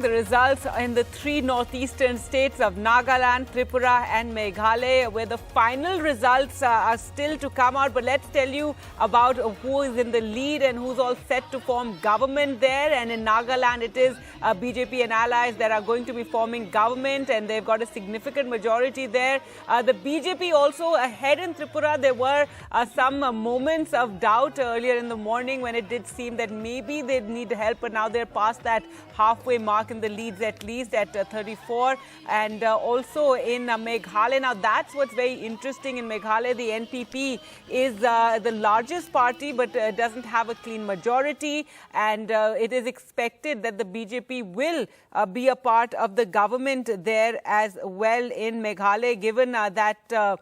the results in the three northeastern states of Nagaland, Tripura and Meghalaya, where the final results are still to come out. But let's tell you about who is in the lead and who's all set to form government there. And in Nagaland, it is BJP and allies that are going to be forming government, and they've got a significant majority there. The BJP also ahead in Tripura. There were some moments of doubt earlier in the morning when it did seem that maybe they'd need help, but now they're past that halfway mark in the leads, at least at 34. And also in Meghalaya, now that's what's very interesting. In Meghalaya, the NPP is the largest party, but doesn't have a clean majority, and it is expected that the BJP will be a part of the government there as well in Meghalaya, given that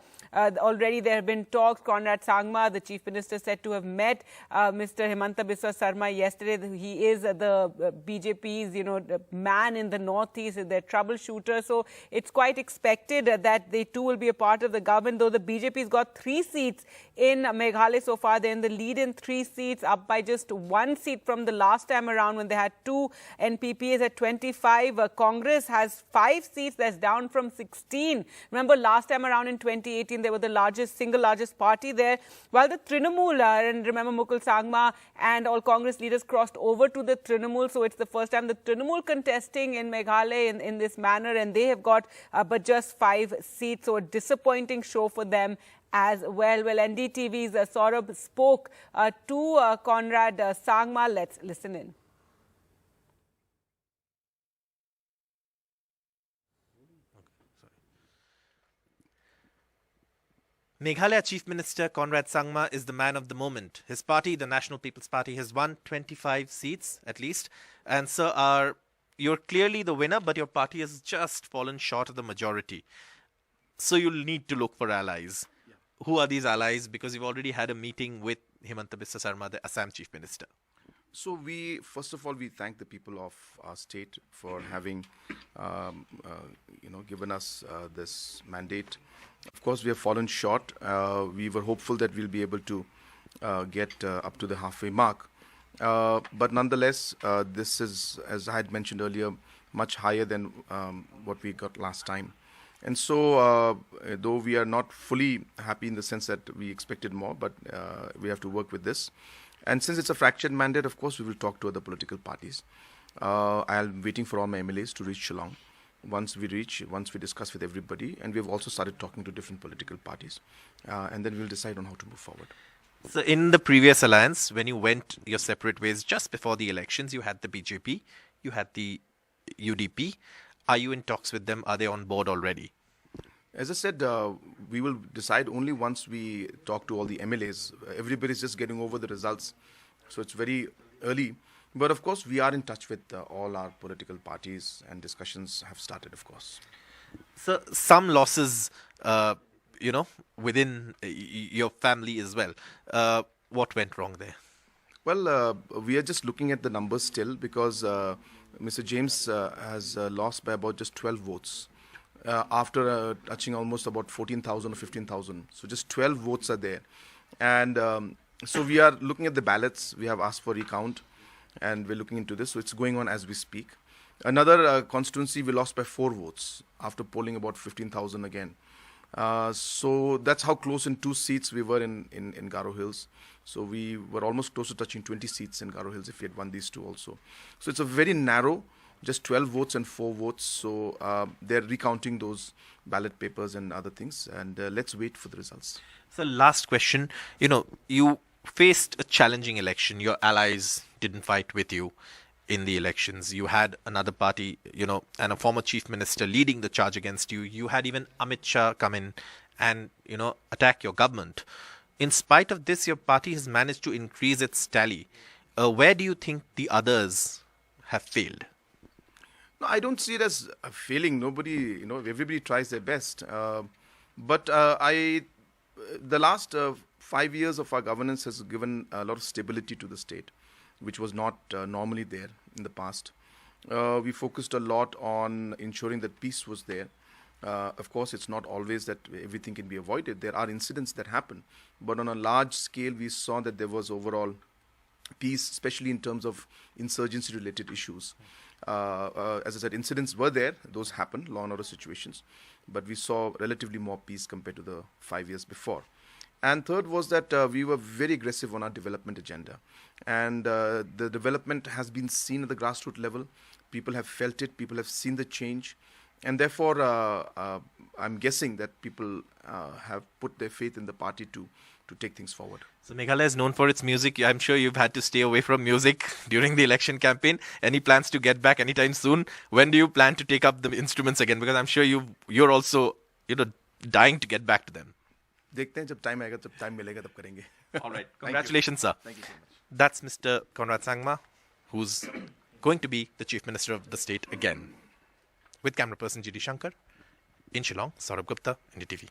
already there have been talks. Conrad Sangma, the Chief Minister, said to have met Mr. Himanta Biswa Sarma yesterday. He is the BJP's, the man in the Northeast, their troubleshooter. So it's quite expected that they too will be a part of the government, though the BJP's got 3 seats in Meghalaya so far. They're in the lead in 3 seats, up by just 1 seat from the last time around when they had 2. NPP is at 25. Congress has 5 seats. That's down from 16. Remember, last time around in 2018, they were the single largest party there. While the Trinamool, and remember Mukul Sangma and all Congress leaders crossed over to the Trinamool. So it's the first time the Trinamool contesting in Meghalaya in this manner, and they have got but just 5 seats. So a disappointing show for them as well. Well, NDTV's Saurabh spoke to Conrad Sangma. Let's listen in. Meghalaya Chief Minister Conrad Sangma is the man of the moment. His party, the National People's Party, has won 25 seats at least. And sir, you're clearly the winner, but your party has just fallen short of the majority. So you'll need to look for allies. Yeah. Who are these allies? Because you've already had a meeting with Himanta Biswa Sarma, the Assam Chief Minister. So first of all, we thank the people of our state for having, given us this mandate. Of course, we have fallen short. We were hopeful that we'll be able to get up to the halfway mark. But nonetheless, this is, as I had mentioned earlier, much higher than what we got last time. And so, though we are not fully happy in the sense that we expected more, but we have to work with this. And since it's a fractured mandate, of course, we will talk to other political parties. I'm waiting for all my MLAs to reach Shillong. Once we discuss with everybody, and we've also started talking to different political parties, and then we'll decide on how to move forward. So in the previous alliance, when you went your separate ways just before the elections, you had the BJP, you had the UDP. Are you in talks with them? Are they on board already? As I said, we will decide only once we talk to all the MLAs. Everybody's just getting over the results, so it's very early. But of course, we are in touch with all our political parties, and discussions have started, of course. So some losses, within your family as well. What went wrong there? Well, we are just looking at the numbers still, because Mr. James has lost by about just 12 votes. After touching almost about 14,000 or 15,000. So just 12 votes are there. And so we are looking at the ballots. We have asked for recount, and we're looking into this. So it's going on as we speak. Another constituency, we lost by 4 votes after polling about 15,000 again. So that's how close in 2 seats we were in Garo Hills. So we were almost close to touching 20 seats in Garo Hills if we had won these 2 also. So it's a very narrow, just 12 votes and 4 votes. So they're recounting those ballot papers and other things. And let's wait for the results. So last question, you faced a challenging election. Your allies didn't fight with you in the elections. You had another party, and a former chief minister leading the charge against you. You had even Amit Shah come in and, attack your government. In spite of this, your party has managed to increase its tally. Where do you think the others have failed? No, I don't see it as a failing. Nobody, everybody tries their best. But the last 5 years of our governance has given a lot of stability to the state, which was not normally there in the past. We focused a lot on ensuring that peace was there. Of course, it's not always that everything can be avoided. There are incidents that happen. But on a large scale, we saw that there was overall peace, especially in terms of insurgency-related issues. As I said, incidents were there; those happened, law and order situations, but we saw relatively more peace compared to the 5 years before. And third was that we were very aggressive on our development agenda. And the development has been seen at the grassroots level. People have felt it. People have seen the change. And therefore, I'm guessing that people have put their faith in the party to take things forward. So Meghalaya is known for its music. I'm sure you've had to stay away from music during the election campaign. Any plans to get back anytime soon? When do you plan to take up the instruments again? Because I'm sure you're also dying to get back to them. देखते हैं जब time आएगा जब time मिलेगा तब करेंगे. All right. Congratulations, sir. Thank you so much. That's Mr. Conrad Sangma, who's going to be the Chief Minister of the state again. With camera person G.D. Shankar, in Shillong, Saurabh Gupta, NDTV.